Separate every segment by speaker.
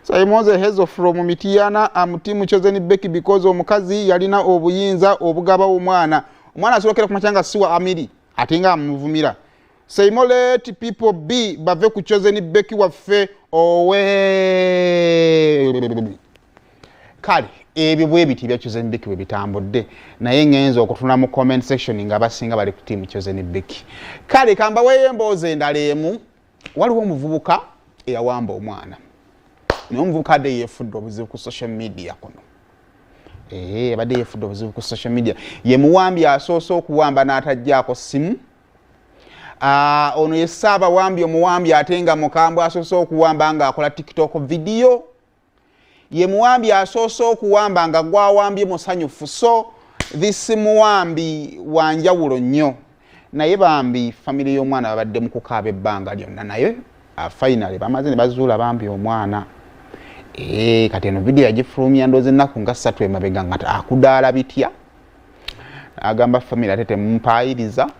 Speaker 1: Saimoze Hezo from Mitiana amutimu Chosen Becky because omukazi yalina obuyinza obugaba omwana asolokera ku machanga siwa amiri atinga amuvumira. Saimo let people be bave ku Chosen Becky waffe owe kali ebyo bwebiti bya Chosen Becky we bitambodde naye ngenzo okutuna mu comment section nga basinga bali ku team Chosen Becky. Kali kamba weyemboze ndalemu waliwo omuvubuka eyawamba omwana. N'omuvubuka de yefudde obuzibu ku social media kono. Abadde yefudde obuzibu ku social media. Ye muwambi asoose okuwamba n'atajjaako simu. Ono ye Ssaaba wambi omuwambi ate nga mukambwe asoose okuwamba nga akola TikTok video. Ye muwambi asoose okuwamba nga gwawambye musanyufu. So this muwambi wanjawulo nnyo. Naye bambi family y'omwana babadde mu kukaaba ebbanga lyonna naye finally bamaze ne bazuula bambi omwana. Kati eno video yagifulumya ndoze ennaku nga 3 emabega nga akudaala bitya. Agamba family ate temumpaayiriza.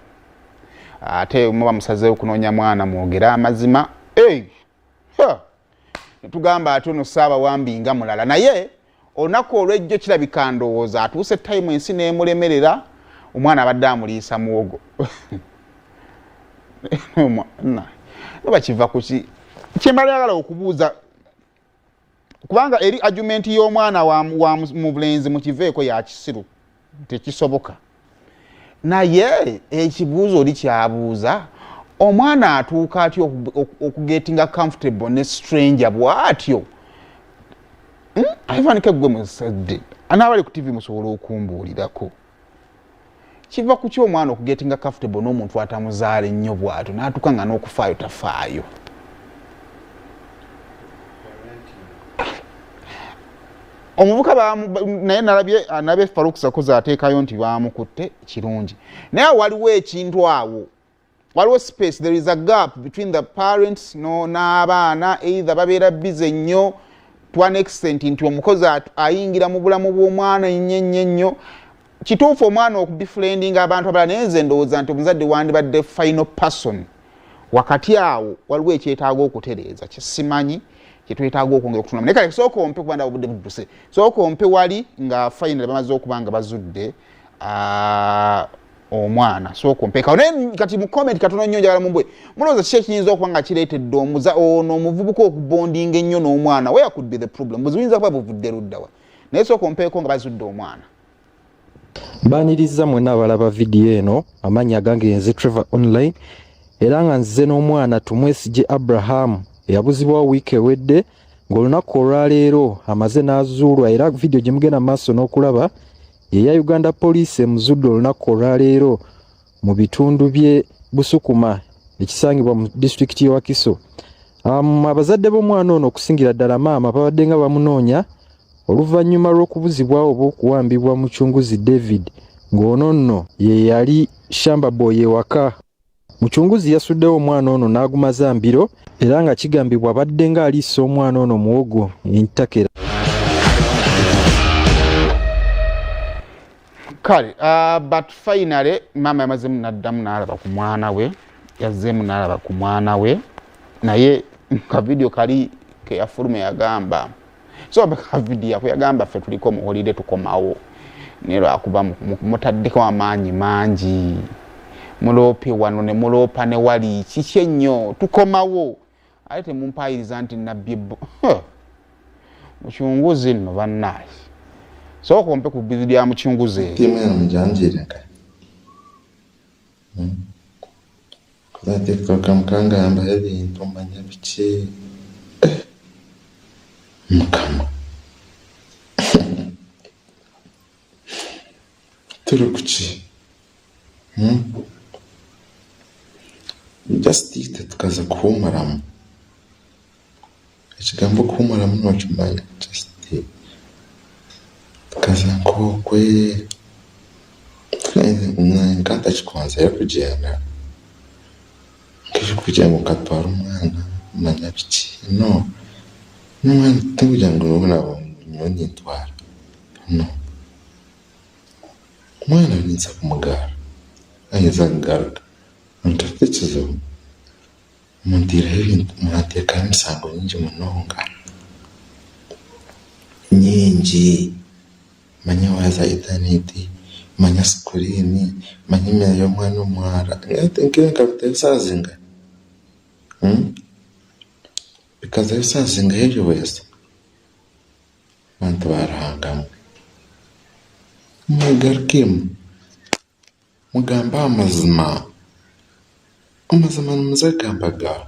Speaker 1: Ate muba musazeewo kunoonya mwana mwogera amazima. Tugamba ate ono Ssaaba wambi nga mulala. Naye olunaku olw'ejjo kirabika ndowooza atuuse time ensi n'emulemerera omwana abadde amuliisa muwogo. Oba kiva kuki kyembalagala okubuuza kubanga eri argument y'omwana wa mu bulenzi mu kiveeko ya kisiru tekisoboka. Naye ekibuuzo oli kyabuuza omwana atuuka atyo okugetinga comfortable ne stranger bw'atyo. Ivanike gwe musadde anaabali ku TV musobola okumbuulirako. Kiva ku ky'omwana okugetinga comfortable n'omuntu atamuzaala ennyo bw'atyo n'atuuka nga n'okufaayo tafaayo. Omuvuka naye nalabye Farouk Sakoza ateekayo nti baamukutte kirungi. Naye waliwo ekintu awo. Waliwo space, there is a gap between the parents n'abaana either babeera busy nnyo to an extent nti omukozi ayingira mu bulamu bw'omwana nnyo. Kituufu omwana okubefriendinga abantu abalala naye nze ndowooza nti omuzadde wandibadde final person. Wakati awo waliwo ekyetaaga okutereeza kyesimanyi kyetwetaaga okwongera okutunulamu. Naye kale sooka ompe kubanda obudde budduse. Sooka ompe wali nga final bamaze okuba nga bazudde omwana. Sooka ompe. Kati mu comment katono nnyo njagala mumbwe. Mulowooza kiki ekiyinza okuba nga kireetedde ono omuvubuka okubondinga ennyo n'omwana. Where could be the problem? Buziyinza kuba buvudde luddawa. Naye sooka ompeeko nga bazudde omwana.
Speaker 2: Baniriza mwena abalaba video eno amannya gange nze Trevor Online era nga nze n'omwana Tumwesigye Abraham eyabuzibwa wiiki ewedde ng'olunaku olwaleero amaze n'azuulwa era video gye mugenda maaso n'okulaba eya Uganda Police emuzudde olunaku olwaleero mu bitundu by'e Busukuma ekisangibwa mu disitulikiti y'e Wakiso. Abazadde b'omwana ono okusingira ddala maama babadde nga bamunoonya oluvannyuma lw'okubuzibwa oba okuwambibwa Mucunguzi David ng'ono nno ye yali Shamba Boy ewaka. Mucunguzi yasuddewo omwana ono n'agumaza mbiro era nga kigambibwa abadde nga aliisa omwana ono muwogo entakera.
Speaker 1: Kale, but finally mama yamazemu n'addamu n'alaba ku mwana we, yazzeemu n'alaba ku mwana we, naye ka video kali ke yafuluma yagamba so ka video ko yagamba ffe tuliko mu holiday tukomawo nero akuba mutaddeko amaanyi mangi mulope wano ne mulopa ne wali kiki nnyo tukomawo ate mumpayiriza nti nabbi Mucunguzi nno bannaye so kompe ku video ya Mucunguzi
Speaker 3: timena mjanjire kuzate kwa mkanga yamba ebintu manya biki mukama turukuchi just ite tukaza kuhumaramu ekigambo kuhumaramu n'okimanya just tukaza nkokwe nkata kikonzera kugenda kujya mukatwara umwana manya biki no n'umwana tukugira ngo ubona nyoni ntwara no umwana nitsa kumugara aheza ngaruka ntatekerezo mundira ibintu mwateka imisango nyinshi munonga nyingi manya waza interneti manya screen manya imera y'omwana omwara nkenka bitesazinga bikaza bisazinga hebyo wese bantu barahangamu mwegarukimu mugamba amazima nimuzegambaga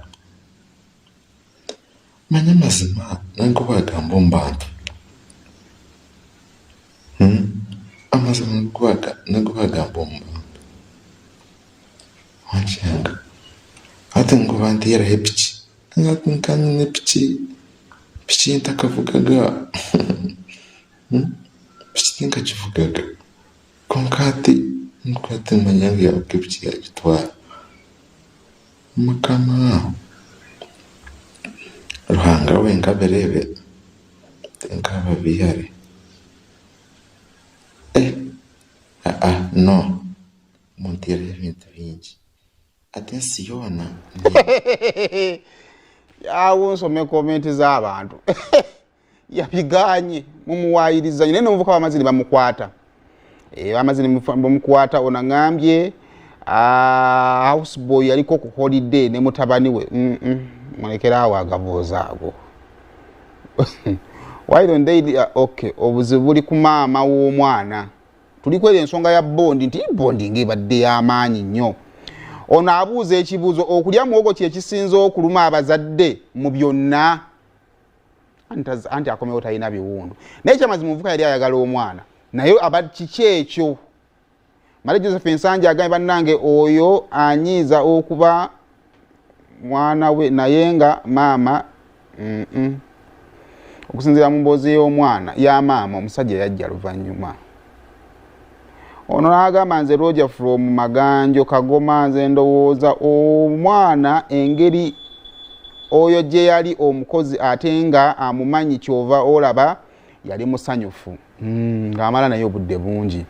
Speaker 3: manya amazima nango bagamba ombantu amazima nango bagamba ombantu wanshanga ate ngo bantira hepiki ngati nkanye piki ntakavugaga piki nkakivugaga konkati nkwate manyango yawe piki yagitwara mukama ruhanga wenga berebe tenkaba biyare no muntira ibintu bingi atensiyona
Speaker 1: yawo nsome comment z'abantu yabiganye mumuwayirizanye nene muvuka bamazini bamukwata bamazini bamukwata onangambye houseboy aliko ku holiday ne mutabani we mulekera awo agavoza ago why don't they okay obuzibu buli ku maama w'omwana tulikwera ensonga ya bondi nti bondi ng'ebadde y'amaanyi nnyo ono abuuza ekibuuzo okulya muwogo kye kisinza okuluma abazadde mu byonna anti akomewo talina biwundu naye kyamazima omuvuka yali ayagala omwana naye aba kiki ekyo Male Joseph Nsanja agambye bannange oyo anyiiza okuba mwana we naye nga maama okusinziira mu mboozi y'omwana ya maama omusajja yajja luvannyuma ono n'agamba nze Roger from Maganjo Kagoma nze ndowooza omwana engeri oyo gye yali omukozi ate nga amumanyi kyova olaba yali musanyufu ng'amala naye obudde bungi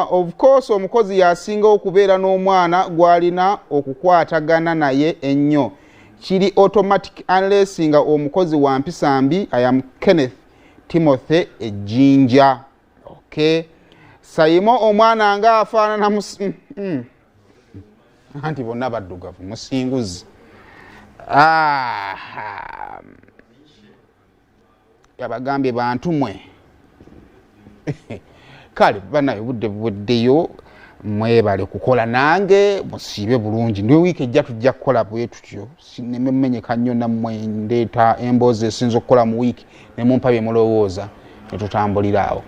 Speaker 1: of course omukozi yasinga okubeera n'omwana gwalina okukwatagana naye ennyo kiri automatic unless nga omukozi wa mpisa mbi. I am Kenneth Timothy Ejinja. Okay, sayimo omwana nga afaanana anti bonna baddugavu musinguzi yabagambye bantu mwe kale banaye budde buddeyo mwebale kukola nange musiibe bulungi ndio wiiki ejja tujja kukola bwe tutyo sinememenyeka nnyo nammwe ndeeta emboozi esinza okukola mu wiiki ne mumpa bye mulowooza ne tutambulira awo.